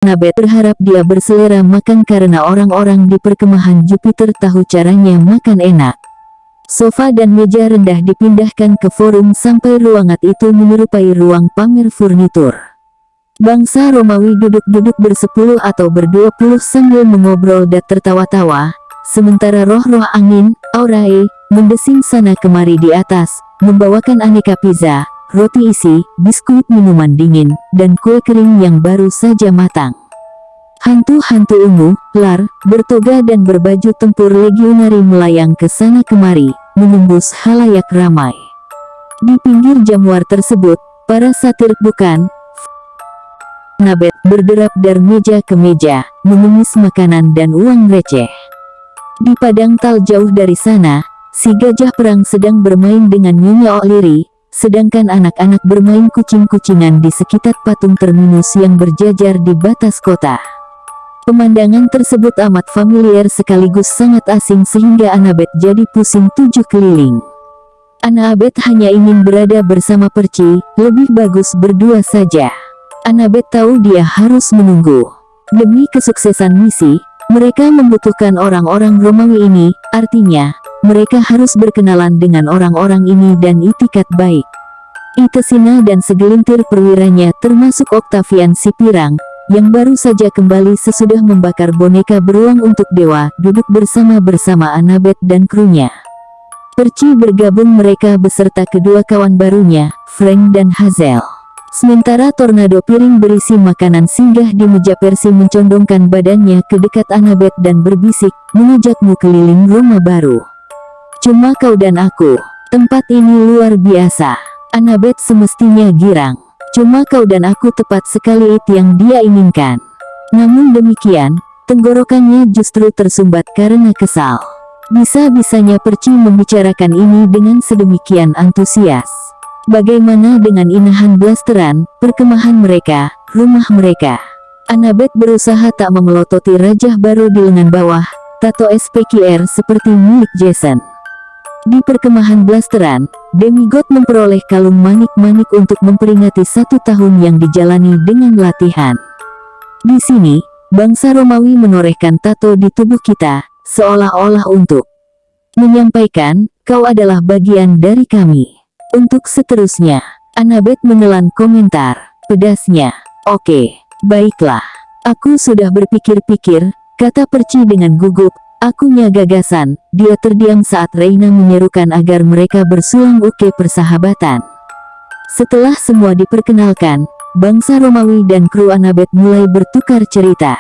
Annabeth berharap dia berselera makan karena orang-orang di perkemahan Jupiter tahu caranya makan enak. Sofa dan meja rendah dipindahkan ke forum sampai ruangan itu menyerupai ruang pamer furnitur. Bangsa Romawi duduk-duduk bersepuluh atau berdua-puluh sambil mengobrol dan tertawa-tawa, sementara roh-roh angin, aurae, mendesing sana kemari di atas, membawakan aneka pizza, roti isi, biskuit minuman dingin, dan kue kering yang baru saja matang. Hantu-hantu ungu, lar, bertoga dan berbaju tempur legionari melayang ke sana kemari, menembus halayak ramai. Di pinggir jamuar tersebut, para satir bukan Annabeth berderap dari meja ke meja, mengemis makanan dan uang receh. Di padang tal jauh dari sana, si gajah perang sedang bermain dengan Nyonya O'Leary, sedangkan anak-anak bermain kucing-kucingan di sekitar patung terminus yang berjajar di batas kota. Pemandangan tersebut amat familiar sekaligus sangat asing sehingga Annabeth jadi pusing tujuh keliling. Annabeth hanya ingin berada bersama Percy, lebih bagus berdua saja. Annabeth tahu dia harus menunggu. Demi kesuksesan misi, mereka membutuhkan orang-orang Romawi ini, artinya, mereka harus berkenalan dengan orang-orang ini dan itikat baik. Itesina dan segelintir perwiranya termasuk Octavian si Pirang, yang baru saja kembali sesudah membakar boneka beruang untuk dewa, duduk bersama-bersama Annabeth dan krunya. Percy bergabung mereka beserta kedua kawan barunya, Frank dan Hazel. Sementara tornado piring berisi makanan singgah di meja Percy mencondongkan badannya ke dekat Annabeth dan berbisik, mengajakmu keliling Roma baru. Cuma kau dan aku, tempat ini luar biasa. Annabeth semestinya girang. Cuma kau dan aku tepat sekali itu yang dia inginkan. Namun demikian, tenggorokannya justru tersumbat karena kesal. Bisa-bisanya Percy membicarakan ini dengan sedemikian antusias. Bagaimana dengan inahan blasteran, perkemahan mereka, rumah mereka? Annabeth berusaha tak memelototi rajah baru di lengan bawah, tato SPQR seperti milik Jason. Di perkemahan blasteran, demigod memperoleh kalung manik-manik untuk memperingati 1 tahun yang dijalani dengan latihan. Di sini, bangsa Romawi menorehkan tato di tubuh kita, seolah-olah untuk menyampaikan, kau adalah bagian dari kami. Untuk seterusnya, Annabeth menelan komentar, pedasnya. Oke, baiklah. Aku sudah berpikir-pikir, kata Percy dengan gugup. Aku punya gagasan. Dia terdiam saat Reina menyerukan agar mereka bersulang uke persahabatan. Setelah semua diperkenalkan, bangsa Romawi dan kru Annabeth mulai bertukar cerita.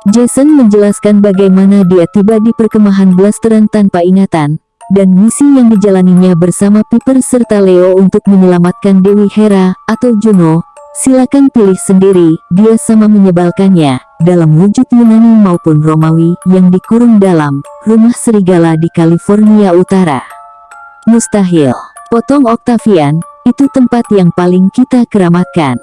Jason menjelaskan bagaimana dia tiba di perkemahan blasteran tanpa ingatan, dan misi yang dijalaninya bersama Piper serta Leo untuk menyelamatkan Dewi Hera atau Juno. Silakan pilih sendiri, dia sama menyebalkannya, dalam wujud Yunani maupun Romawi yang dikurung dalam rumah serigala di California Utara. Mustahil, potong Octavian, itu tempat yang paling kita keramatkan.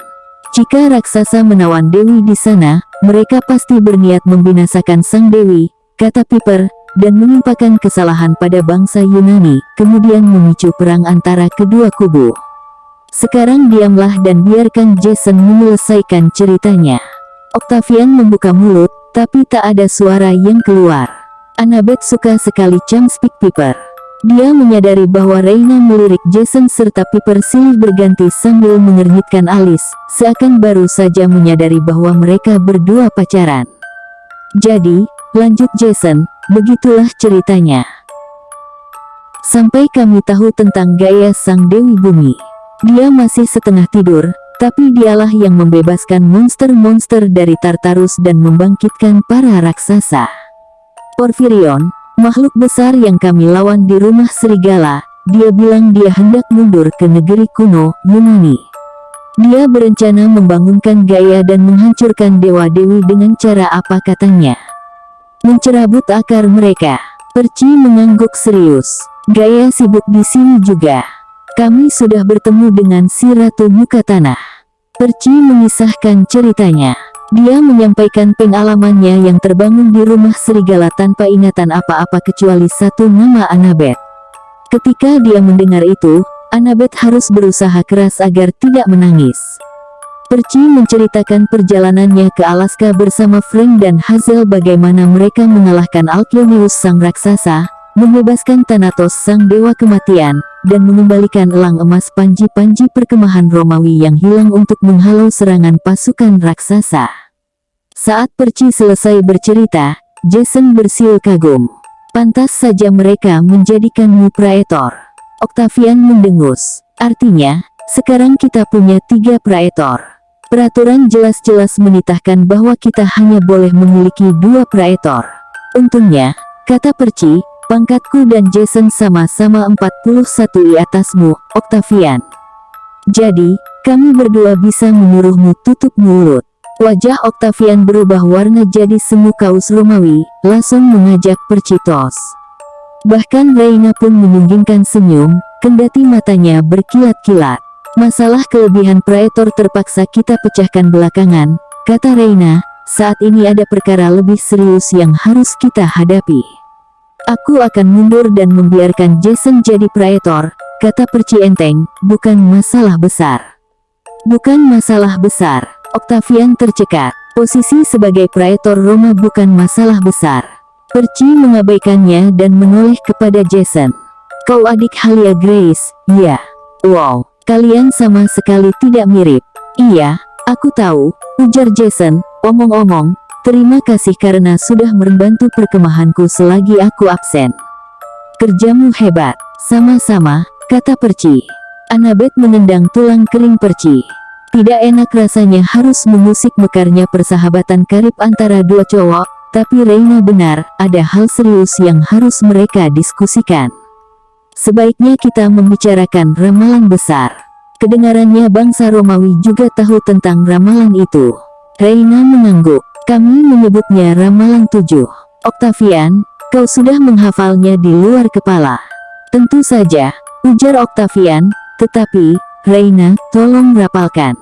Jika raksasa menawan Dewi di sana, mereka pasti berniat membinasakan sang Dewi, kata Piper, dan menimpakan kesalahan pada bangsa Yunani, kemudian memicu perang antara kedua kubu. Sekarang diamlah dan biarkan Jason menyelesaikan ceritanya. Octavian membuka mulut, tapi tak ada suara yang keluar. Annabeth suka sekali camspik Piper. Dia menyadari bahwa Reina melirik Jason serta Piper silih berganti sambil mengernyitkan alis, seakan baru saja menyadari bahwa mereka berdua pacaran. Jadi, lanjut Jason, begitulah ceritanya. Sampai kami tahu tentang Gaia sang Dewi Bumi. Dia masih setengah tidur, tapi dialah yang membebaskan monster-monster dari Tartarus dan membangkitkan para raksasa. Porphyrion, makhluk besar yang kami lawan di rumah serigala, dia bilang dia hendak mundur ke negeri kuno, Yunani. Dia berencana membangunkan Gaia dan menghancurkan dewa-dewi dengan cara apa katanya? Mencerabut akar mereka. Percy mengangguk serius. Gaia sibuk di sini juga. Kami sudah bertemu dengan si Ratu Muka Tanah. Percy mengisahkan ceritanya. Dia menyampaikan pengalamannya yang terbangun di rumah serigala tanpa ingatan apa-apa kecuali satu nama Annabeth. Ketika dia mendengar itu, Annabeth harus berusaha keras agar tidak menangis. Percy menceritakan perjalanannya ke Alaska bersama Frank dan Hazel, bagaimana mereka mengalahkan Alcyoneus sang raksasa, membebaskan Thanatos sang dewa kematian, dan mengembalikan elang emas panji-panji perkemahan Romawi yang hilang untuk menghalau serangan pasukan raksasa. Saat Percy selesai bercerita, Jason bersiul kagum. Pantas saja mereka menjadikanmu praetor. Octavian mendengus. Artinya, sekarang kita punya 3 praetor. Peraturan jelas-jelas menitahkan bahwa kita hanya boleh memiliki 2 praetor. Untungnya, kata Percy, pangkatku dan Jason sama-sama 41 di atasmu, Octavian. Jadi, kami berdua bisa menyuruhmu tutup mulut. Wajah Octavian berubah warna jadi semu kaus Romawi, langsung mengajak Percy tos. Bahkan Reyna pun menyunggingkan senyum, kendati matanya berkilat-kilat. Masalah kelebihan praetor terpaksa kita pecahkan belakangan, kata Reyna, saat ini ada perkara lebih serius yang harus kita hadapi. Aku akan mundur dan membiarkan Jason jadi praetor, kata Percy enteng, bukan masalah besar. Bukan masalah besar, Octavian tercekat. Posisi sebagai praetor Roma bukan masalah besar. Percy mengabaikannya dan menoleh kepada Jason. Kau adik Halia Grace, iya. Wow. Kalian sama sekali tidak mirip. Iya, aku tahu, ujar Jason. Omong-omong, terima kasih karena sudah membantu perkemahanku selagi aku absen. Kerjamu hebat. Sama-sama, kata Percy. Annabeth menendang tulang kering Percy. Tidak enak rasanya harus mengusik mekarnya persahabatan karib antara dua cowok, tapi Reyna benar, ada hal serius yang harus mereka diskusikan. Sebaiknya kita membicarakan ramalan besar. Kedengarannya bangsa Romawi juga tahu tentang ramalan itu. Reyna mengangguk. Kami menyebutnya ramalan 7. Octavian, kau sudah menghafalnya di luar kepala. Tentu saja, ujar Octavian, tetapi, Reyna, tolong rapalkan.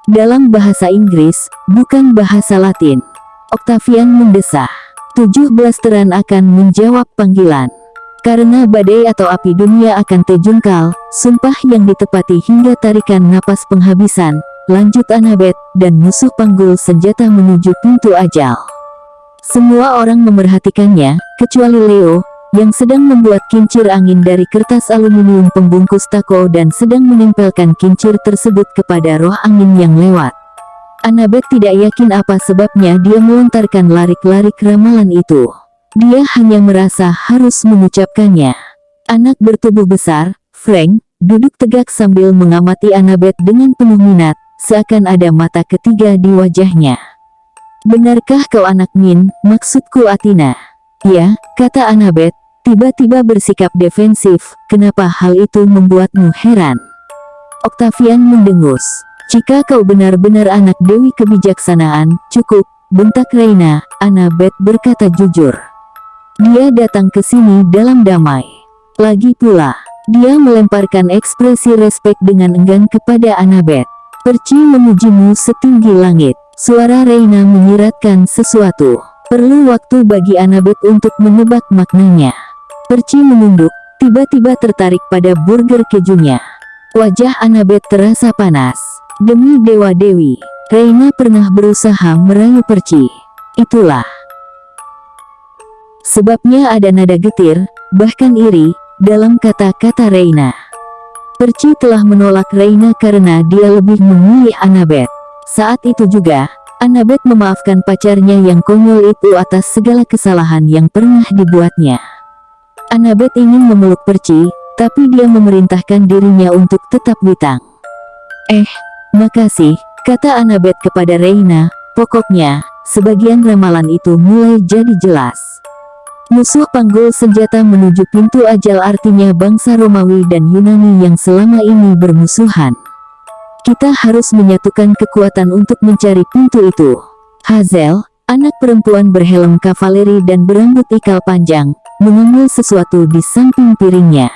Dalam bahasa Inggris, bukan bahasa Latin. Octavian mendesah. 17 teran akan menjawab panggilan. Karena badai atau api dunia akan terjungkal, sumpah yang ditepati hingga tarikan napas penghabisan, lanjut Annabeth, dan musuh panggul senjata menuju pintu ajal. Semua orang memerhatikannya, kecuali Leo, yang sedang membuat kincir angin dari kertas aluminium pembungkus tako dan sedang menempelkan kincir tersebut kepada roh angin yang lewat. Annabeth tidak yakin apa sebabnya dia melontarkan larik-larik ramalan itu. Dia hanya merasa harus mengucapkannya. Anak bertubuh besar, Frank, duduk tegak sambil mengamati Annabeth dengan penuh minat, seakan ada mata ketiga di wajahnya. Benarkah kau anak Min, maksudku Athena? Ya, kata Annabeth, tiba-tiba bersikap defensif, kenapa hal itu membuatmu heran? Octavian mendengus. Jika kau benar-benar anak Dewi Kebijaksanaan, cukup, bentak Reyna, Annabeth berkata jujur. Dia datang ke sini dalam damai. Lagi pula, dia melemparkan ekspresi respek dengan enggan kepada Annabeth. Percy memujimu setinggi langit. Suara Reyna menyiratkan sesuatu. Perlu waktu bagi Annabeth untuk menebak maknanya. Percy menunduk, tiba-tiba tertarik pada burger kejunya. Wajah Annabeth terasa panas. Demi Dewa Dewi, Reyna pernah berusaha merayu Percy. Itulah sebabnya ada nada getir, bahkan iri, dalam kata-kata Reyna. Percy telah menolak Reyna karena dia lebih memilih Annabeth. Saat itu juga, Annabeth memaafkan pacarnya yang konyol itu atas segala kesalahan yang pernah dibuatnya. Annabeth ingin memeluk Percy, tapi dia memerintahkan dirinya untuk tetap witang. Makasih, kata Annabeth kepada Reyna, pokoknya, sebagian ramalan itu mulai jadi jelas. Musuh panggul senjata menuju pintu ajal artinya bangsa Romawi dan Yunani yang selama ini bermusuhan. Kita harus menyatukan kekuatan untuk mencari pintu itu. Hazel, anak perempuan berhelm kavaleri dan berambut ikal panjang, mengambil sesuatu di samping piringnya.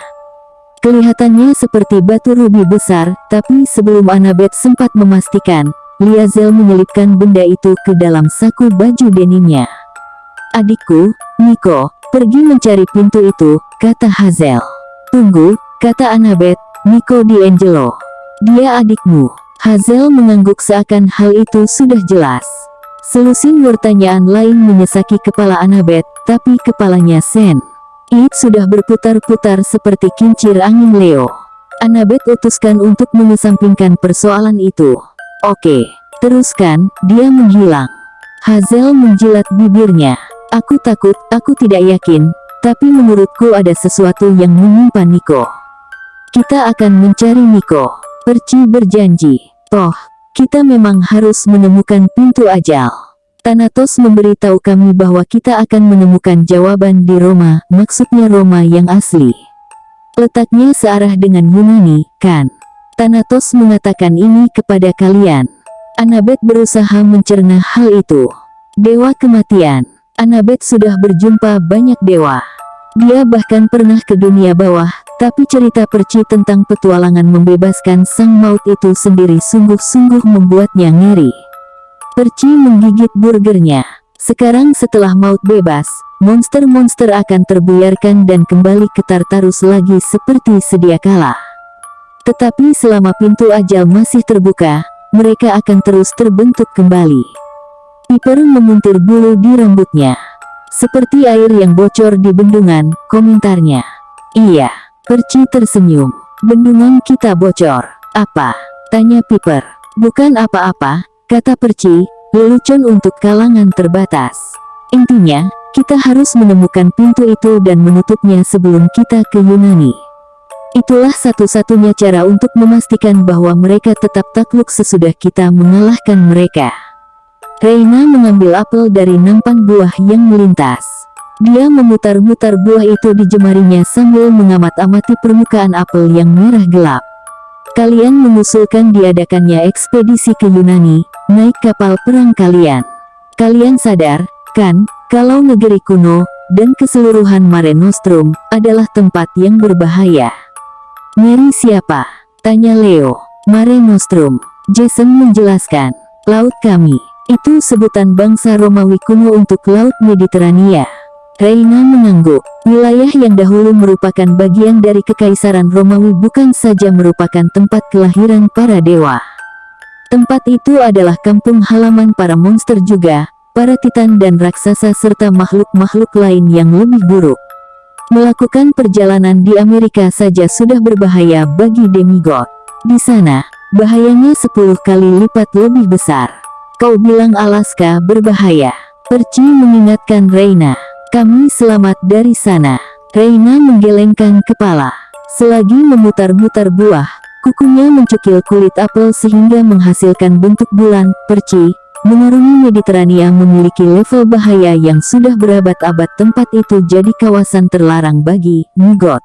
Kelihatannya seperti batu rubi besar, tapi sebelum Annabeth sempat memastikan, Liazel menyelipkan benda itu ke dalam saku baju denimnya. Adikku, Nico, pergi mencari pintu itu, kata Hazel. Tunggu, kata Annabeth, Nico D'Angelo. Dia adikmu. Hazel mengangguk seakan hal itu sudah jelas. Selusin pertanyaan lain menyesaki kepala Annabeth, tapi kepalanya Sen It sudah berputar-putar seperti kincir angin Leo. Annabeth utuskan untuk mengesampingkan persoalan itu. Oke, teruskan, dia menghilang. Hazel menjilat bibirnya. Aku takut, aku tidak yakin, tapi menurutku ada sesuatu yang menyimpan Nico. Kita akan mencari Nico. Perci berjanji. Toh, kita memang harus menemukan pintu ajal. Thanatos memberitahu kami bahwa kita akan menemukan jawaban di Roma, maksudnya Roma yang asli. Letaknya searah dengan Yunani, kan? Thanatos mengatakan ini kepada kalian. Annabeth berusaha mencerna hal itu. Dewa kematian. Annabeth sudah berjumpa banyak dewa. Dia bahkan pernah ke dunia bawah, tapi cerita Perci tentang petualangan membebaskan sang maut itu sendiri sungguh-sungguh membuatnya ngeri. Perci menggigit burgernya. Sekarang setelah maut bebas, monster-monster akan terbuyarkan dan kembali ke Tartarus lagi seperti sedia kala. Tetapi selama pintu ajal masih terbuka, mereka akan terus terbentuk kembali. Piper memuntir bulu di rambutnya. Seperti air yang bocor di bendungan, komentarnya. Iya, Perci tersenyum. Bendungan kita bocor. Apa? Tanya Piper. Bukan apa-apa, kata Perci, lelucon untuk kalangan terbatas. Intinya, kita harus menemukan pintu itu dan menutupnya sebelum kita ke Yunani. Itulah satu-satunya cara untuk memastikan bahwa mereka tetap takluk sesudah kita mengalahkan mereka. Reina mengambil apel dari nampan buah yang melintas. Dia memutar-mutar buah itu di jemarinya sambil mengamat-amati permukaan apel yang merah gelap. Kalian mengusulkan diadakannya ekspedisi ke Yunani, naik kapal perang kalian. Kalian sadar, kan, kalau negeri kuno, dan keseluruhan Mare Nostrum, adalah tempat yang berbahaya. Ngeri siapa? Tanya Leo. Mare Nostrum. Jason menjelaskan. Laut kami. Itu sebutan bangsa Romawi kuno untuk Laut Mediterania. Reina mengangguk. Wilayah yang dahulu merupakan bagian dari Kekaisaran Romawi bukan saja merupakan tempat kelahiran para dewa. Tempat itu adalah kampung halaman para monster juga, para titan dan raksasa serta makhluk-makhluk lain yang lebih buruk. Melakukan perjalanan di Amerika saja sudah berbahaya bagi demigod. Di sana, bahayanya 10 kali lipat lebih besar. Kau bilang Alaska berbahaya. Perci mengingatkan Reina. Kami selamat dari sana. Reina menggelengkan kepala. Selagi memutar-mutar buah, kukunya mencukil kulit apel sehingga menghasilkan bentuk bulan. Perci, mengarungi Mediterania memiliki level bahaya yang sudah berabad-abad. Tempat itu jadi kawasan terlarang bagi Nigot.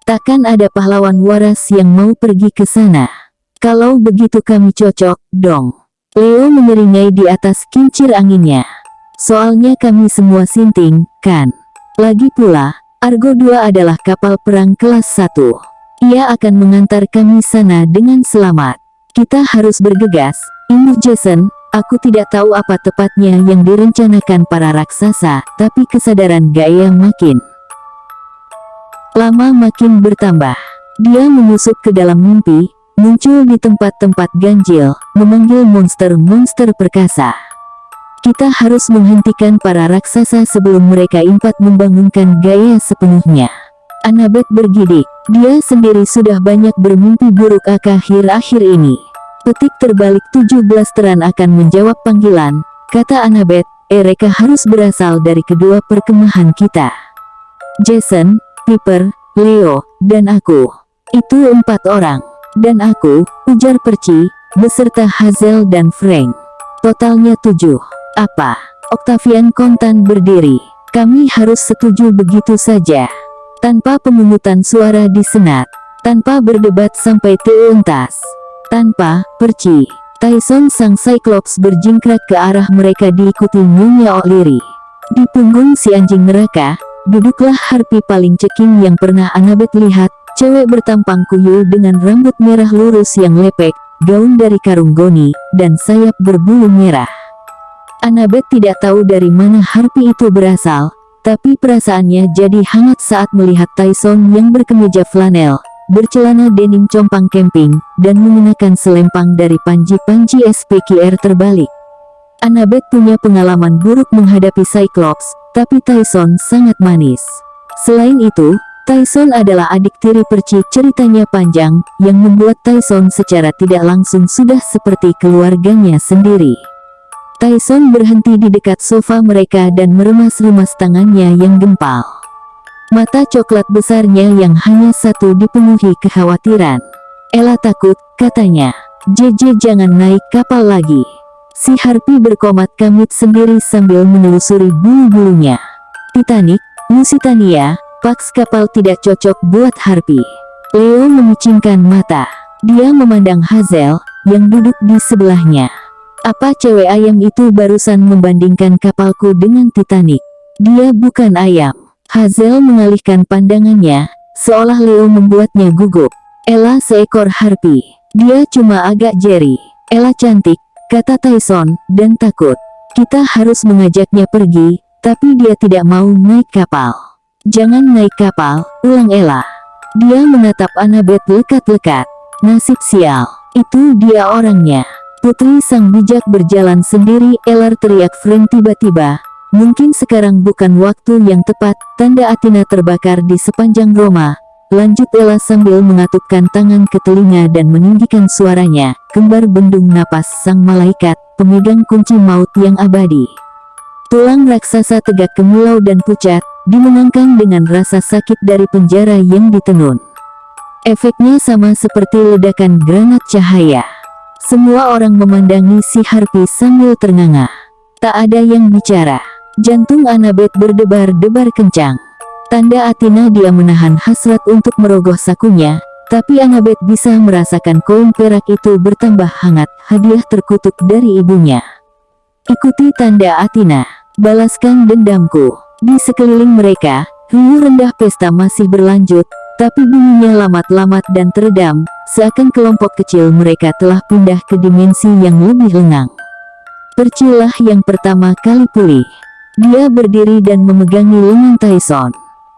Takkan ada pahlawan waras yang mau pergi ke sana. Kalau begitu kami cocok, dong. Leo menyeringai di atas kincir anginnya. Soalnya kami semua sinting, kan? Lagi pula, Argo II adalah kapal perang kelas 1. Ia akan mengantar kami sana dengan selamat. Kita harus bergegas, imbuh Jason. Aku tidak tahu apa tepatnya yang direncanakan para raksasa, tapi kesadaran Gaia makin lama makin bertambah. Dia menyusup ke dalam mimpi, muncul di tempat-tempat ganjil, memanggil monster-monster perkasa. Kita harus menghentikan para raksasa sebelum mereka impat membangunkan Gaia sepenuhnya. Annabeth bergidik. Dia sendiri sudah banyak bermimpi buruk akhir-akhir ini. Petik terbalik 17 teran akan menjawab panggilan, kata Annabeth. Mereka harus berasal dari kedua perkemahan kita. Jason, Piper, Leo, dan aku. Itu 4 orang. Dan aku, ujar Perci, beserta Hazel dan Frank. Totalnya 7. Apa? Octavian kontan berdiri. Kami harus setuju begitu saja. Tanpa pemungutan suara di Senat. Tanpa berdebat sampai tuntas. Tanpa, Perci. Tyson sang Cyclops berjingkrak ke arah mereka diikuti Nyonya O'Leary. Di punggung si anjing neraka, duduklah harpi paling ceking yang pernah Annabeth lihat. Cewek bertampang kuyul dengan rambut merah lurus yang lepek, gaun dari karung goni, dan sayap berbulu merah. Annabeth tidak tahu dari mana harpi itu berasal, tapi perasaannya jadi hangat saat melihat Tyson yang berkemeja flanel, bercelana denim compang camping, dan mengenakan selempang dari panji-panji SPQR terbalik. Annabeth punya pengalaman buruk menghadapi Cyclops, tapi Tyson sangat manis. Selain itu, Tyson adalah adik tiri Percy. Ceritanya panjang, yang membuat Tyson secara tidak langsung sudah seperti keluarganya sendiri. Tyson berhenti di dekat sofa mereka dan meremas-remas tangannya yang gempal. Mata coklat besarnya yang hanya satu dipenuhi kekhawatiran. "Ella takut," katanya. "JJ jangan naik kapal lagi." Si Harpy berkomat kamit sendiri sambil menelusuri bulu-bulunya. "Titanic, Lusitania, Pax kapal tidak cocok buat Harpy." Leo memicingkan mata. Dia memandang Hazel, yang duduk di sebelahnya. "Apa cewek ayam itu barusan membandingkan kapalku dengan Titanic? Dia bukan ayam." Hazel mengalihkan pandangannya, seolah Leo membuatnya gugup. "Ella seekor Harpy. Dia cuma agak jeri." "Ella cantik," kata Tyson, "dan takut. Kita harus mengajaknya pergi, tapi dia tidak mau naik kapal." "Jangan naik kapal," ulang Ella. Dia menatap Annabeth lekat-lekat. "Nasib sial, itu dia orangnya." "Putri sang bijak berjalan sendiri," Ella teriak Frank tiba-tiba. "Mungkin sekarang bukan waktu yang tepat." Tanda Athena terbakar di sepanjang Roma, lanjut Ella sambil mengatupkan tangan ke telinga dan meninggikan suaranya. "Kembar bendung napas sang malaikat, pemegang kunci maut yang abadi." Tulang raksasa tegak kemilau dan pucat, dimenangkan dengan rasa sakit dari penjara yang ditenun. Efeknya sama seperti ledakan granat cahaya. Semua orang memandangi si Harpy sambil ternganga. Tak ada yang bicara. Jantung Annabeth berdebar-debar kencang. Tanda Athena dia menahan hasrat untuk merogoh sakunya, tapi Annabeth bisa merasakan koin perak itu bertambah hangat, hadiah terkutuk dari ibunya. "Ikuti tanda Athena, balaskan dendamku." Di sekeliling mereka, riuh rendah pesta masih berlanjut, tapi bunyinya lambat-lambat dan teredam, seakan kelompok kecil mereka telah pindah ke dimensi yang lebih lengang. Percy lah yang pertama kali pulih. Dia berdiri dan memegangi lengan Tyson.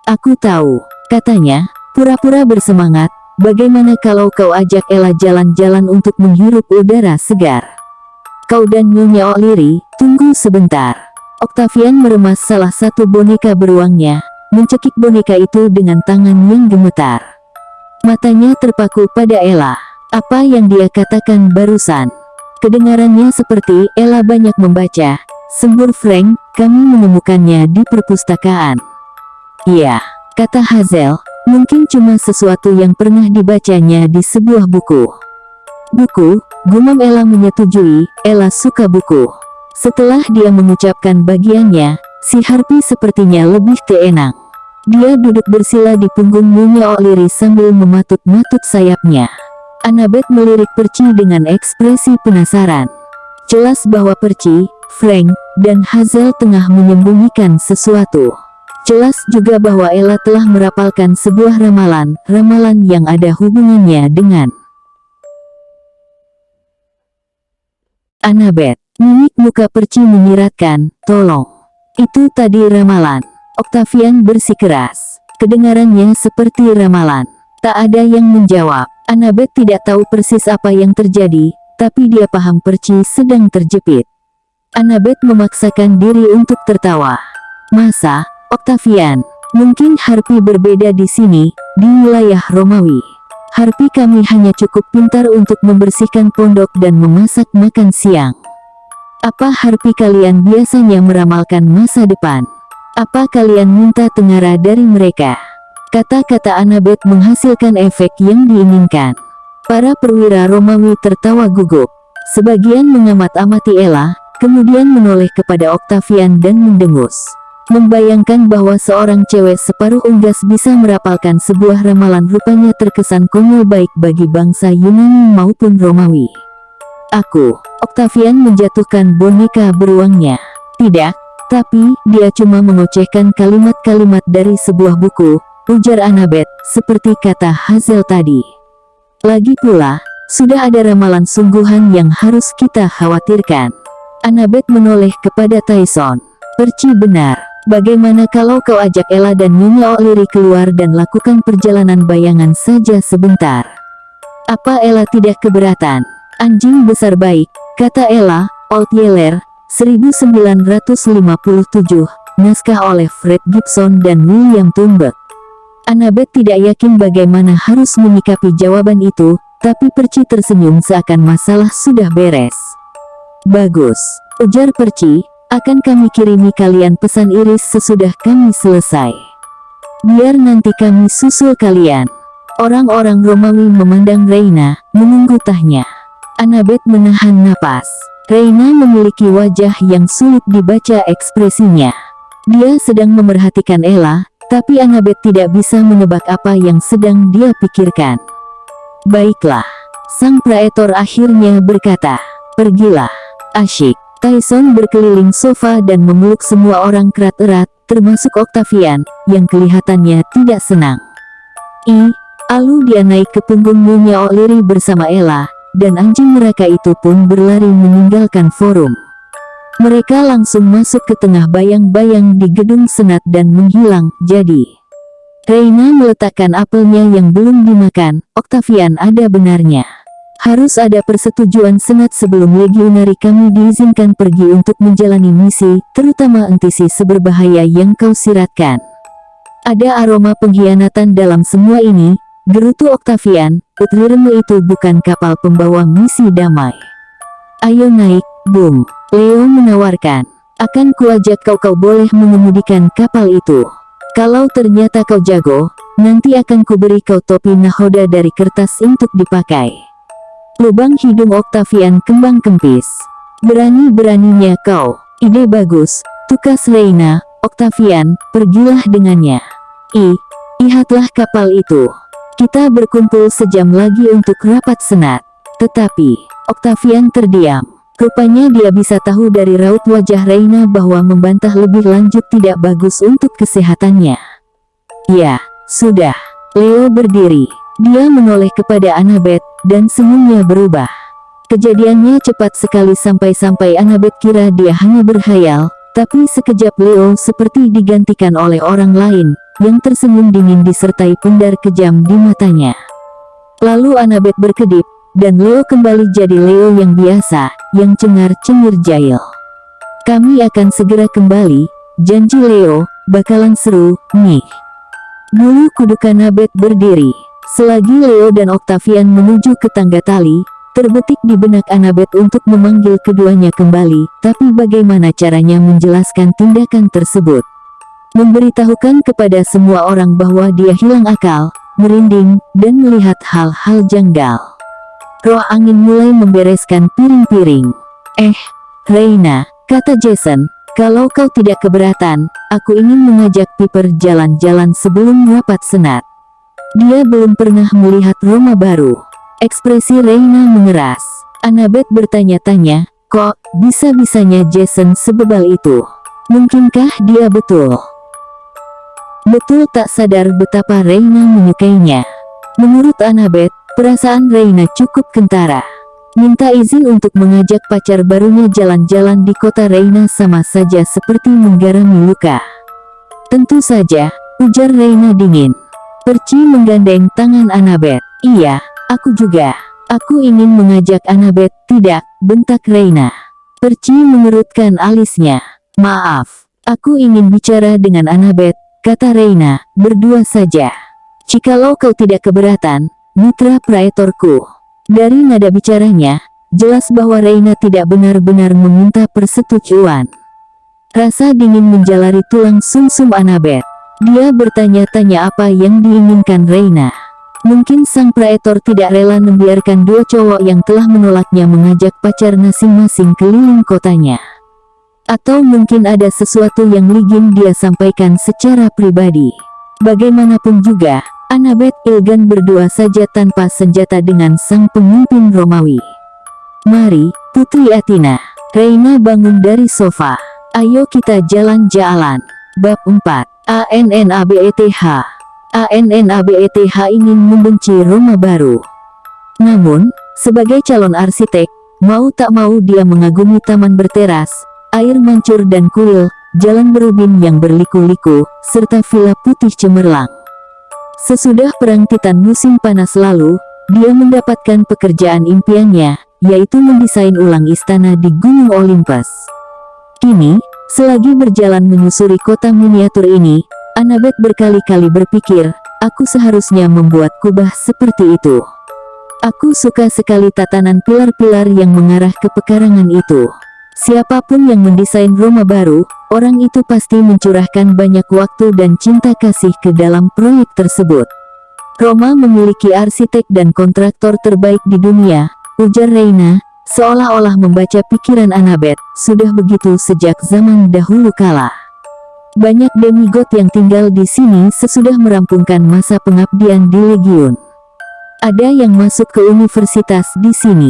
"Aku tahu," katanya, pura-pura bersemangat. "Bagaimana kalau kau ajak Ella jalan-jalan untuk menghirup udara segar? Kau dan Nyonya O'Leary, tunggu sebentar." Octavian meremas salah satu boneka beruangnya, mencekik boneka itu dengan tangan yang gemetar. Matanya terpaku pada Ella. Apa yang dia katakan barusan? Kedengarannya seperti, "Ella banyak membaca," sembur Frank, "kami menemukannya di perpustakaan." "Iya," kata Hazel, "mungkin cuma sesuatu yang pernah dibacanya di sebuah buku." "Buku," gumam Ella menyetujui, "Ella suka buku." Setelah dia mengucapkan bagiannya, si Harpy sepertinya lebih tenang. Dia duduk bersila di punggung Nyonya O'Leary sambil mematut-matut sayapnya. Annabeth melirik Percy dengan ekspresi penasaran. Jelas bahwa Percy, Frank, dan Hazel tengah menyembunyikan sesuatu. Jelas juga bahwa Ella telah merapalkan sebuah ramalan yang ada hubungannya dengan Annabeth. Mimik muka Percy menyiratkan, "Tolong. Itu tadi ramalan." Octavian bersikeras. Kedengarannya seperti ramalan. Tak ada yang menjawab. Annabeth tidak tahu persis apa yang terjadi, tapi dia paham Percy sedang terjepit. Annabeth memaksakan diri untuk tertawa. "Masa, Octavian? Mungkin Harpy berbeda di sini, di wilayah Romawi. Harpy kami hanya cukup pintar untuk membersihkan pondok dan memasak makan siang. Apa Harpy kalian biasanya meramalkan masa depan? Apa kalian minta tengara dari mereka?" Kata-kata Annabeth menghasilkan efek yang diinginkan. Para perwira Romawi tertawa gugup. Sebagian mengamat-amati Ella, kemudian menoleh kepada Octavian dan mendengus. Membayangkan bahwa seorang cewek separuh unggas bisa merapalkan sebuah ramalan rupanya terkesan konyol baik bagi bangsa Yunani maupun Romawi. Octavian menjatuhkan boneka beruangnya. "Tidak, tapi dia cuma mengocehkan kalimat-kalimat dari sebuah buku," ujar Annabeth, "seperti kata Hazel tadi. Lagi pula, sudah ada ramalan sungguhan yang harus kita khawatirkan." Annabeth menoleh kepada Tyson. "Percy benar. Bagaimana kalau kau ajak Ella dan Nyonya O'Leary keluar dan lakukan perjalanan bayangan saja sebentar? Apa Ella tidak keberatan? Anjing besar baik, kata Ella. Old Yeller, 1957, naskah oleh Fred Gibson dan William Thunberg. Annabeth tidak yakin bagaimana harus menyikapi jawaban itu, tapi Percy tersenyum seakan masalah sudah beres. Bagus, ujar Percy. Akan kami kirimi kalian pesan iris sesudah kami selesai. Biar nanti kami susul kalian. Orang-orang Romawi memandang Reyna, menunggu tanya. Annabeth menahan napas. Reyna memiliki wajah yang sulit dibaca ekspresinya. Dia sedang memerhatikan Ella, tapi Annabeth tidak bisa menebak apa yang sedang dia pikirkan. Baiklah, sang praetor akhirnya berkata, pergilah. Asyik. Tyson berkeliling sofa dan memeluk semua orang erat-erat, termasuk Octavian, yang kelihatannya tidak senang. Lalu dia naik ke punggung Nyonya O'Leary bersama Ella, dan anjing mereka itu pun berlari meninggalkan forum. Mereka langsung masuk ke tengah bayang-bayang di gedung senat dan menghilang. Jadi, Reyna meletakkan apelnya yang belum dimakan. Octavian, ada benarnya. Harus ada persetujuan senat sebelum legionari kami diizinkan pergi untuk menjalani misi, terutama entisi seberbahaya yang kau siratkan. Ada aroma pengkhianatan dalam semua ini, gerutu Octavian. Utliremu itu bukan kapal pembawa misi damai. Ayo naik, Bung. Leo menawarkan. Akan kuajak kau boleh mengemudikan kapal itu. Kalau ternyata kau jago, nanti akan kuberi kau topi nahoda dari kertas untuk dipakai. Lubang hidung Octavian kembang kempis. Berani-beraninya kau. Ide bagus, tukas Reyna. Octavian, pergilah dengannya. Lihatlah kapal itu. Kita berkumpul sejam lagi untuk rapat senat. Tetapi, Octavian terdiam. Rupanya dia bisa tahu dari raut wajah Reyna bahwa membantah lebih lanjut tidak bagus untuk kesehatannya. Ya, sudah. Leo berdiri. Dia menoleh kepada Annabeth, dan senyumnya berubah. Kejadiannya cepat sekali sampai Annabeth kira dia hanya berkhayal, tapi sekejap Leo seperti digantikan oleh orang lain, yang tersenyum dingin disertai pundar kejam di matanya. Lalu Annabeth berkedip, dan Leo kembali jadi Leo yang biasa, yang cengar-cengir jahil. Kami akan segera kembali, janji Leo, bakalan seru, nih. Bulu kuduk Annabeth berdiri. Selagi Leo dan Octavian menuju ke tangga tali, terbetik di benak Annabeth untuk memanggil keduanya kembali, tapi bagaimana caranya menjelaskan tindakan tersebut? Memberitahukan kepada semua orang bahwa dia hilang akal, merinding, dan melihat hal-hal janggal. Roh angin mulai membereskan piring-piring. Reyna, kata Jason, kalau kau tidak keberatan, aku ingin mengajak Piper jalan-jalan sebelum rapat senat. Dia belum pernah melihat Roma baru. Ekspresi Reyna mengeras. Annabeth bertanya-tanya, kok bisa-bisanya Jason sebebal itu? Mungkinkah dia betul tak sadar betapa Reyna menyukainya? Menurut Annabeth, perasaan Reyna cukup kentara. Minta izin untuk mengajak pacar barunya jalan-jalan di kota Reyna sama saja seperti menggarami luka. Tentu saja, ujar Reyna dingin. Percy menggandeng tangan Annabeth. Iya, aku juga. Aku ingin mengajak Annabeth. Tidak, bentak Reyna. Percy mengerutkan alisnya. Maaf, aku ingin bicara dengan Annabeth, kata Reyna, berdua saja. Jikalau kau tidak keberatan, mitra praetorku. Dari nada bicaranya, jelas bahwa Reyna tidak benar-benar meminta persetujuan. Rasa dingin menjalari tulang sumsum Annabeth. Dia bertanya-tanya apa yang diinginkan Reyna. Mungkin sang praetor tidak rela membiarkan dua cowok yang telah menolaknya mengajak pacar masing-masing keliling kotanya. Atau mungkin ada sesuatu yang ingin dia sampaikan secara pribadi. Bagaimanapun juga, Annabeth Ilgan berdua saja tanpa senjata dengan sang pemimpin Romawi. Mari, Putri Athena. Reyna bangun dari sofa. Ayo kita jalan-jalan. Bab 4. ANNABETH. ANNABETH ingin membenci Roma baru. Namun, sebagai calon arsitek, mau tak mau dia mengagumi taman berteras, air mancur dan kuil, jalan berubin yang berliku-liku, serta villa putih cemerlang. Sesudah Perang Titan musim panas lalu, dia mendapatkan pekerjaan impiannya, yaitu mendesain ulang istana di Gunung Olympus. Kini, selagi berjalan menyusuri kota miniatur ini, Annabeth berkali-kali berpikir, aku seharusnya membuat kubah seperti itu. Aku suka sekali tatanan pilar-pilar yang mengarah ke pekarangan itu. Siapapun yang mendesain Roma baru, orang itu pasti mencurahkan banyak waktu dan cinta kasih ke dalam proyek tersebut. Roma memiliki arsitek dan kontraktor terbaik di dunia, ujar Reina, seolah-olah membaca pikiran Annabeth. Sudah begitu sejak zaman dahulu kala. Banyak demigod yang tinggal di sini sesudah merampungkan masa pengabdian di Legiun. Ada yang masuk ke universitas di sini.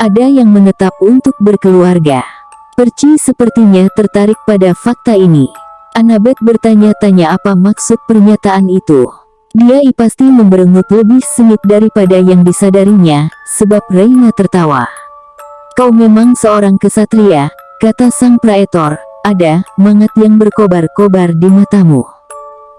Ada yang menetap untuk berkeluarga. Percy sepertinya tertarik pada fakta ini. Annabeth bertanya-tanya apa maksud pernyataan itu. Dia pasti memberengut lebih sengit daripada yang disadarinya, sebab Reina tertawa. Kau memang seorang kesatria, kata sang praetor. Ada mangat yang berkobar-kobar di matamu.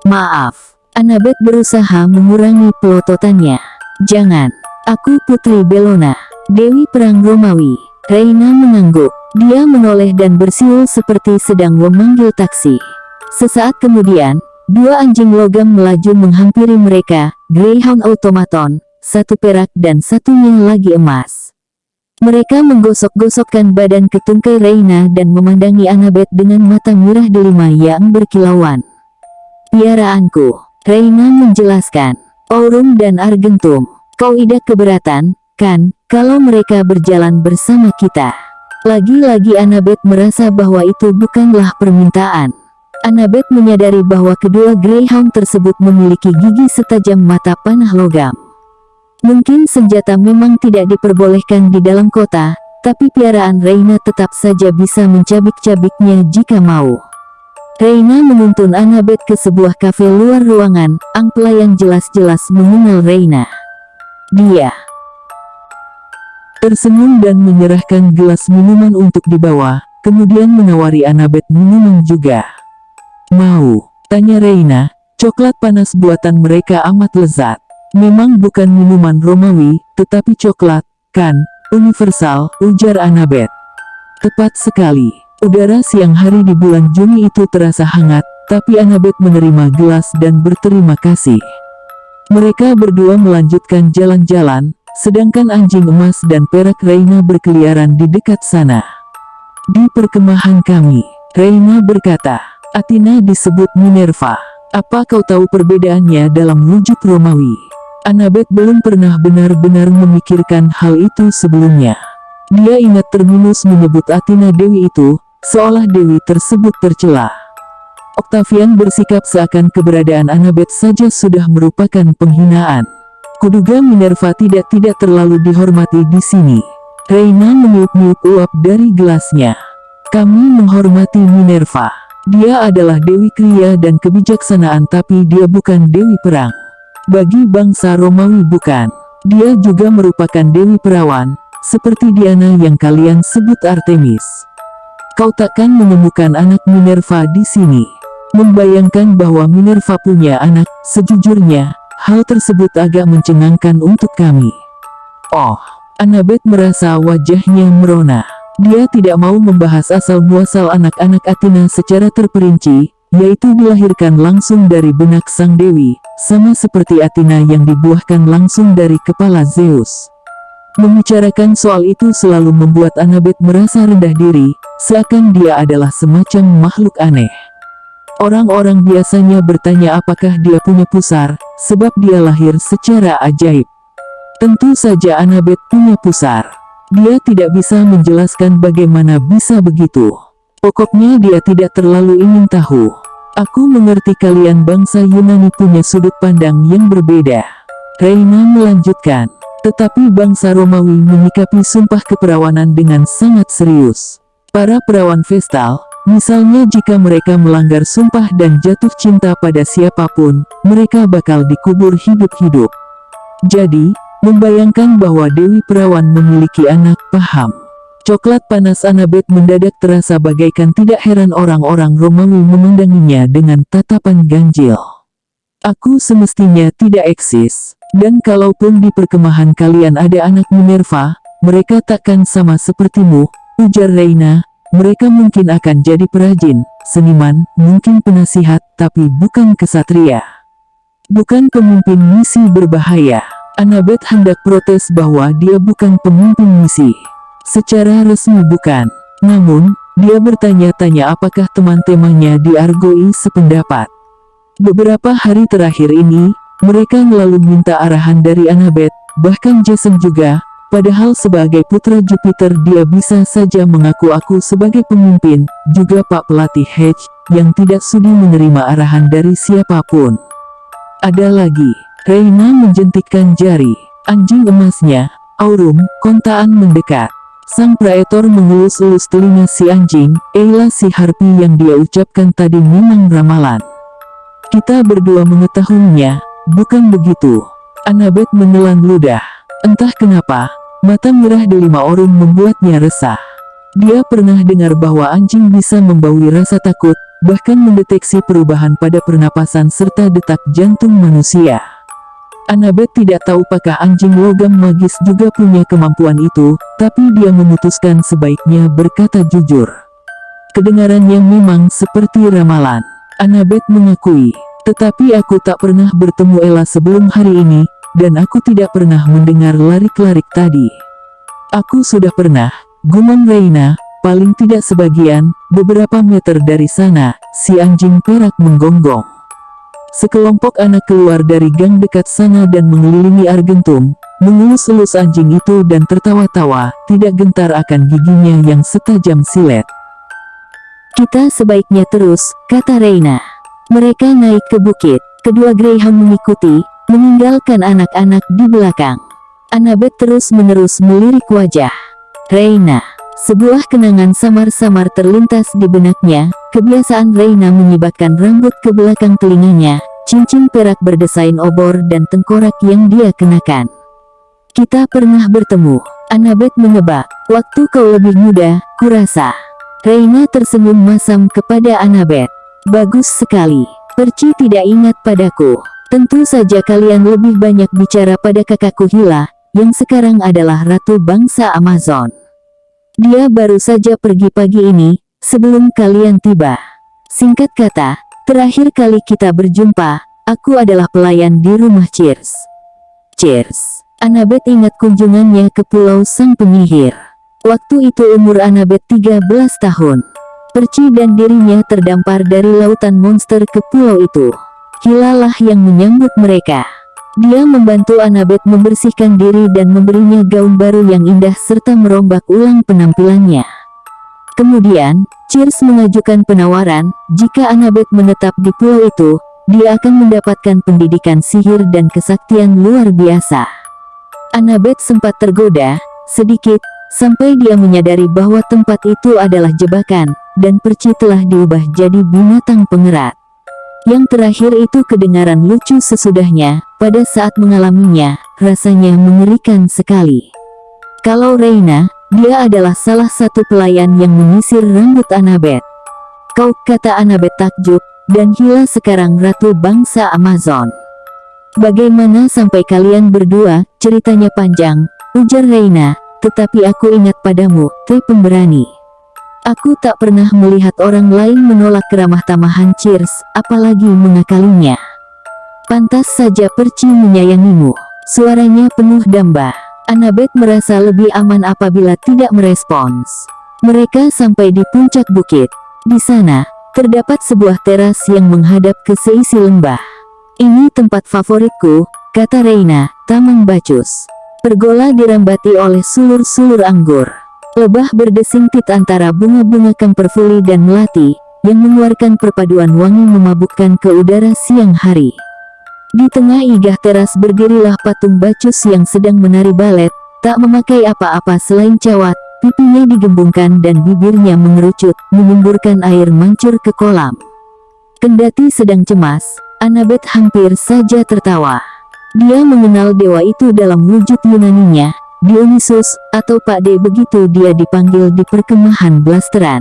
Maaf. Annabeth berusaha mengurangi pelototannya. Jangan. Aku Putri Bellona, Dewi Perang Romawi. Reina mengangguk. Dia menoleh dan bersiul seperti sedang memanggil taksi. Sesaat kemudian, dua anjing logam melaju menghampiri mereka, Greyhound Automaton, satu perak dan satunya lagi emas. Mereka menggosok-gosokkan badan ke tungkai Reina dan memandangi Annabeth dengan mata merah delima yang berkilauan. Piaraanku, Reina menjelaskan. Aurum dan Argentum, kau tidak keberatan, kan, kalau mereka berjalan bersama kita? Lagi-lagi Annabeth merasa bahwa itu bukanlah permintaan. Annabeth menyadari bahwa kedua Greyhound tersebut memiliki gigi setajam mata panah logam. Mungkin senjata memang tidak diperbolehkan di dalam kota, tapi piaraan Reina tetap saja bisa mencabik-cabiknya jika mau. Reina menuntun Annabeth ke sebuah kafe luar ruangan. Ang pelayan jelas-jelas mengenal Reina. Dia tersenyum dan menyerahkan gelas minuman untuk dibawa, kemudian menawari Annabeth minuman juga. Mau? Tanya Reina. Coklat panas buatan mereka amat lezat. Memang bukan minuman Romawi, tetapi coklat, kan, universal, ujar Annabeth. Tepat sekali. Udara siang hari di bulan Juni itu terasa hangat, tapi Annabeth menerima gelas dan berterima kasih. Mereka berdua melanjutkan jalan-jalan, sedangkan anjing emas dan perak Reina berkeliaran di dekat sana. Di perkemahan kami, Reina berkata, Athena disebut Minerva. Apa kau tahu perbedaannya dalam wujud Romawi? Annabeth belum pernah benar-benar memikirkan hal itu sebelumnya. Dia ingat Terminus menyebut Athena Dewi itu, seolah Dewi tersebut tercela. Octavian bersikap seakan keberadaan Annabeth saja sudah merupakan penghinaan. Kuduga Minerva tidak terlalu dihormati di sini. Reina meniup-niup uap dari gelasnya. Kami menghormati Minerva. Dia adalah Dewi Kriya dan kebijaksanaan, tapi dia bukan Dewi Perang. Bagi bangsa Romawi bukan. Dia juga merupakan Dewi Perawan, seperti Diana yang kalian sebut Artemis. Kau takkan menemukan anak Minerva di sini. Membayangkan bahwa Minerva punya anak, sejujurnya, hal tersebut agak mencengangkan untuk kami. Oh, Annabeth merasa wajahnya merona. Dia tidak mau membahas asal-muasal anak-anak Athena secara terperinci, yaitu dilahirkan langsung dari benak sang dewi, sama seperti Athena yang dibuahkan langsung dari kepala Zeus. Membicarakan soal itu selalu membuat Annabeth merasa rendah diri, seakan dia adalah semacam makhluk aneh. Orang-orang biasanya bertanya apakah dia punya pusar, sebab dia lahir secara ajaib. Tentu saja Annabeth punya pusar. Dia tidak bisa menjelaskan bagaimana bisa begitu. Pokoknya dia tidak terlalu ingin tahu. Aku mengerti kalian bangsa Yunani punya sudut pandang yang berbeda. Reina melanjutkan. Tetapi bangsa Romawi menyikapi sumpah keperawanan dengan sangat serius. Para perawan Vestal, misalnya jika mereka melanggar sumpah dan jatuh cinta pada siapapun, mereka bakal dikubur hidup-hidup. Jadi, membayangkan bahwa Dewi Perawan memiliki anak, paham? Coklat panas Annabeth mendadak terasa bagaikan tidak heran orang-orang Romawi memandanginya dengan tatapan ganjil. Aku semestinya tidak eksis, dan kalaupun di perkemahan kalian ada anak Minerva, mereka takkan sama sepertimu, ujar Reina. Mereka mungkin akan jadi perajin, seniman, mungkin penasihat, tapi bukan kesatria. Bukan pemimpin misi berbahaya. Annabeth hendak protes bahwa dia bukan pemimpin misi. Secara resmi bukan. Namun, dia bertanya-tanya apakah teman-temannya di Argoi sependapat. Beberapa hari terakhir ini, mereka selalu minta arahan dari Annabeth, bahkan Jason juga. Padahal sebagai putra Jupiter dia bisa saja mengaku aku sebagai pemimpin, juga Pak Pelatih Hedge, yang tidak sudi menerima arahan dari siapapun. Ada lagi, Reina menjentikkan jari, anjing emasnya, Aurum, kontaan mendekat. Sang praetor mengelus-elus telinga si anjing, Eila si harpi yang dia ucapkan tadi memang ramalan. Kita berdua mengetahuinya, bukan begitu? Annabeth menelan ludah. Entah kenapa, mata merah delima Aurum membuatnya resah. Dia pernah dengar bahwa anjing bisa membaui rasa takut, bahkan mendeteksi perubahan pada pernapasan serta detak jantung manusia. Annabeth tidak tahu apakah anjing logam magis juga punya kemampuan itu, tapi dia memutuskan sebaiknya berkata jujur. Kedengarannya memang seperti ramalan. Annabeth mengakui, tetapi aku tak pernah bertemu Ella sebelum hari ini, dan aku tidak pernah mendengar larik-larik tadi. Aku sudah pernah, gumam Reina, paling tidak sebagian, beberapa meter dari sana, si anjing perak menggonggong. Sekelompok anak keluar dari gang dekat sana dan mengelilingi Argentum, mengelus-elus anjing itu dan tertawa-tawa, tidak gentar akan giginya yang setajam silet. Kita sebaiknya terus, kata Reina. Mereka naik ke bukit, kedua Greyhound mengikuti, meninggalkan anak-anak di belakang. Annabeth terus-menerus melirik wajah Reina. Sebuah kenangan samar-samar terlintas di benaknya. Kebiasaan Reina menyibatkan rambut ke belakang telinganya, cincin perak berdesain obor dan tengkorak yang dia kenakan. Kita pernah bertemu, Annabeth menebak, waktu kau lebih muda, kurasa. Reina tersenyum masam kepada Annabeth. Bagus sekali, Perci tidak ingat padaku. Tentu saja kalian lebih banyak bicara pada kakakku Hila, yang sekarang adalah ratu bangsa Amazon. Dia baru saja pergi pagi ini, sebelum kalian tiba. Singkat kata, terakhir kali kita berjumpa, aku adalah pelayan di rumah Cheers. Cheers. Annabeth ingat kunjungannya ke pulau sang penyihir. Waktu itu umur Annabeth 13 tahun. Perci dan dirinya terdampar dari lautan monster ke pulau itu. Hilalah yang menyambut mereka. Dia membantu Annabeth membersihkan diri dan memberinya gaun baru yang indah serta merombak ulang penampilannya. Kemudian, Cheers mengajukan penawaran, jika Annabeth menetap di pulau itu, dia akan mendapatkan pendidikan sihir dan kesaktian luar biasa. Annabeth sempat tergoda, sedikit, sampai dia menyadari bahwa tempat itu adalah jebakan, dan Perci telah diubah jadi binatang pengerat. Yang terakhir itu kedengaran lucu sesudahnya, pada saat mengalaminya, rasanya mengerikan sekali. Kalau Reina, dia adalah salah satu pelayan yang menyisir rambut Annabeth. Kau, kata Annabeth takjub, dan Hila sekarang ratu bangsa Amazon. Bagaimana sampai kalian berdua, ceritanya panjang, ujar Reina, tetapi aku ingat padamu, pemberani. Aku tak pernah melihat orang lain menolak keramah tamahan Cheers, apalagi mengakalinya. Pantas saja Perci menyayangimu. Suaranya penuh damba. Annabeth merasa lebih aman apabila tidak merespons. Mereka sampai di puncak bukit. Di sana, terdapat sebuah teras yang menghadap ke seisi lembah. Ini tempat favoritku, kata Reina, Taman Bacchus. Pergola dirambati oleh sulur-sulur anggur. Lebah berdesingtit antara bunga-bunga kamperfuli dan melati, yang mengeluarkan perpaduan wangi memabukkan ke udara siang hari. Di tengah igah teras berdirilah patung Bacchus yang sedang menari balet, tak memakai apa-apa selain cawat, pipinya digembungkan dan bibirnya mengerucut, menyemburkan air mancur ke kolam. Kendati sedang cemas, Annabeth hampir saja tertawa. Dia mengenal dewa itu dalam wujud Yunaninya, Dionysus, atau Pak D begitu dia dipanggil di perkemahan blasteran.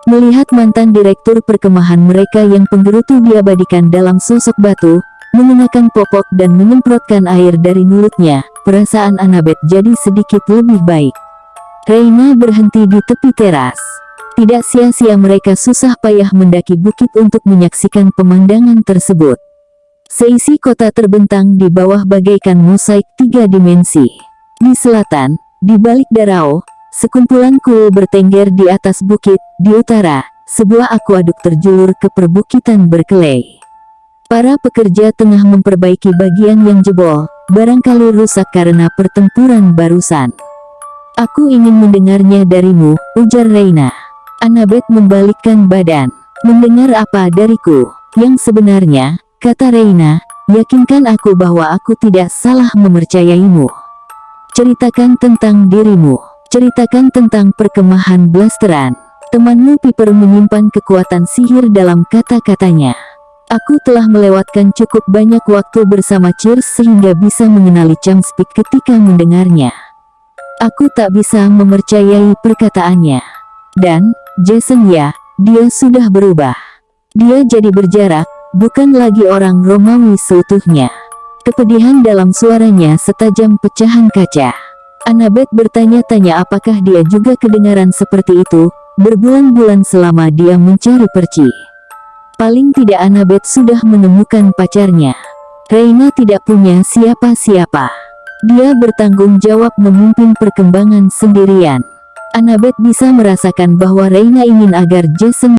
Melihat mantan direktur perkemahan mereka yang penggerutu diabadikan dalam sosok batu, mengenakan popok dan menyemprotkan air dari mulutnya, perasaan Annabeth jadi sedikit lebih baik. Reina berhenti di tepi teras. Tidak sia-sia mereka susah payah mendaki bukit untuk menyaksikan pemandangan tersebut. Seisi kota terbentang di bawah bagaikan mosaik 3 dimensi. Di selatan, di balik Darao, sekumpulan kuil bertengger di atas bukit. Di utara, sebuah akuaduk terjulur ke perbukitan berkelai. Para pekerja tengah memperbaiki bagian yang jebol, barangkali rusak karena pertempuran barusan. Aku ingin mendengarnya darimu, ujar Reina. Annabeth membalikkan badan. Mendengar apa dariku? Yang sebenarnya, kata Reina, yakinkan aku bahwa aku tidak salah mempercayaimu. Ceritakan tentang dirimu. Ceritakan tentang perkemahan blasteran. Temanmu Piper menyimpan kekuatan sihir dalam kata-katanya. Aku telah melewatkan cukup banyak waktu bersama Circe sehingga bisa mengenali Chamspeak ketika mendengarnya. Aku tak bisa mempercayai perkataannya. Dan, Jason ya, dia sudah berubah. Dia jadi berjarak, bukan lagi orang Romawi seutuhnya. Kepedihan dalam suaranya setajam pecahan kaca. Annabeth bertanya-tanya apakah dia juga kedengaran seperti itu. Berbulan-bulan selama dia mencari Perci. Paling tidak Annabeth sudah menemukan pacarnya. Reina tidak punya siapa-siapa. Dia bertanggung jawab memimpin perkembangan sendirian. Annabeth bisa merasakan bahwa Reina ingin agar Jason